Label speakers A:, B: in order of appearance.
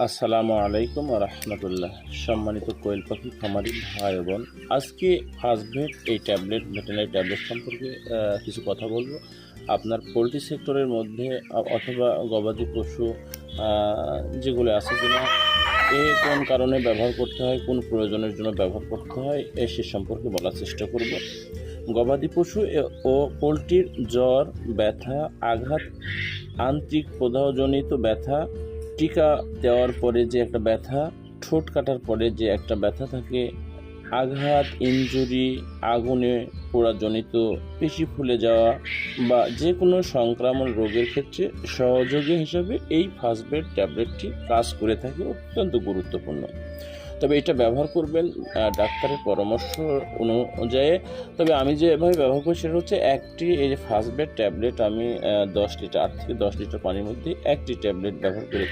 A: আসসালামু আলাইকুম রহমতুল্লাহ। সম্মানিত কোয়েল পাখি খামারি ভাই বোন, আজকে ফাস্টভেট এই ট্যাবলেট ভেটেরিনারি ট্যাবলেট সম্পর্কে কিছু কথা বলবো। আপনার পোলট্রি সেক্টরের মধ্যে অথবা গবাদি পশু যেগুলো আছে কিনা, কোন কারণে ব্যবহার করতে হয়, কোন প্রয়োজনের জন্য ব্যবহার করতে হয় সে সম্পর্কে বলার চেষ্টা করব। গবাদি পশু ও পোলট্রির জ্বর, ব্যথা, আঘাত, আন্ত্রিক প্রদাহজনিত ব্যথা, টিকা দেওয়ার পরে যে একটা ব্যথা, ঠোঁট কাটার পরে যে একটা ব্যথা থাকে, আঘাত, ইনজুরি, আগুনে পোড়াজনিত, পেশি ফুলে যাওয়া বা যে কোনো সংক্রামক রোগের ক্ষেত্রে সহযোগী হিসাবে এই ফাস্টভেট ট্যাবলেটটি কাজ করে থাকে, অত্যন্ত গুরুত্বপূর্ণ। তবে এটা ব্যবহার করবেন ডাক্তারের পরামর্শ অনুযায়ী। তবে আমি যেভাবে ব্যবহার করি সেটা হচ্ছে এই যে ফাস্টভেট ট্যাবলেট আমি 10 লিটার 8 থেকে 10 লিটার পানির মধ্যে একটি ট্যাবলেট ব্যবহার করে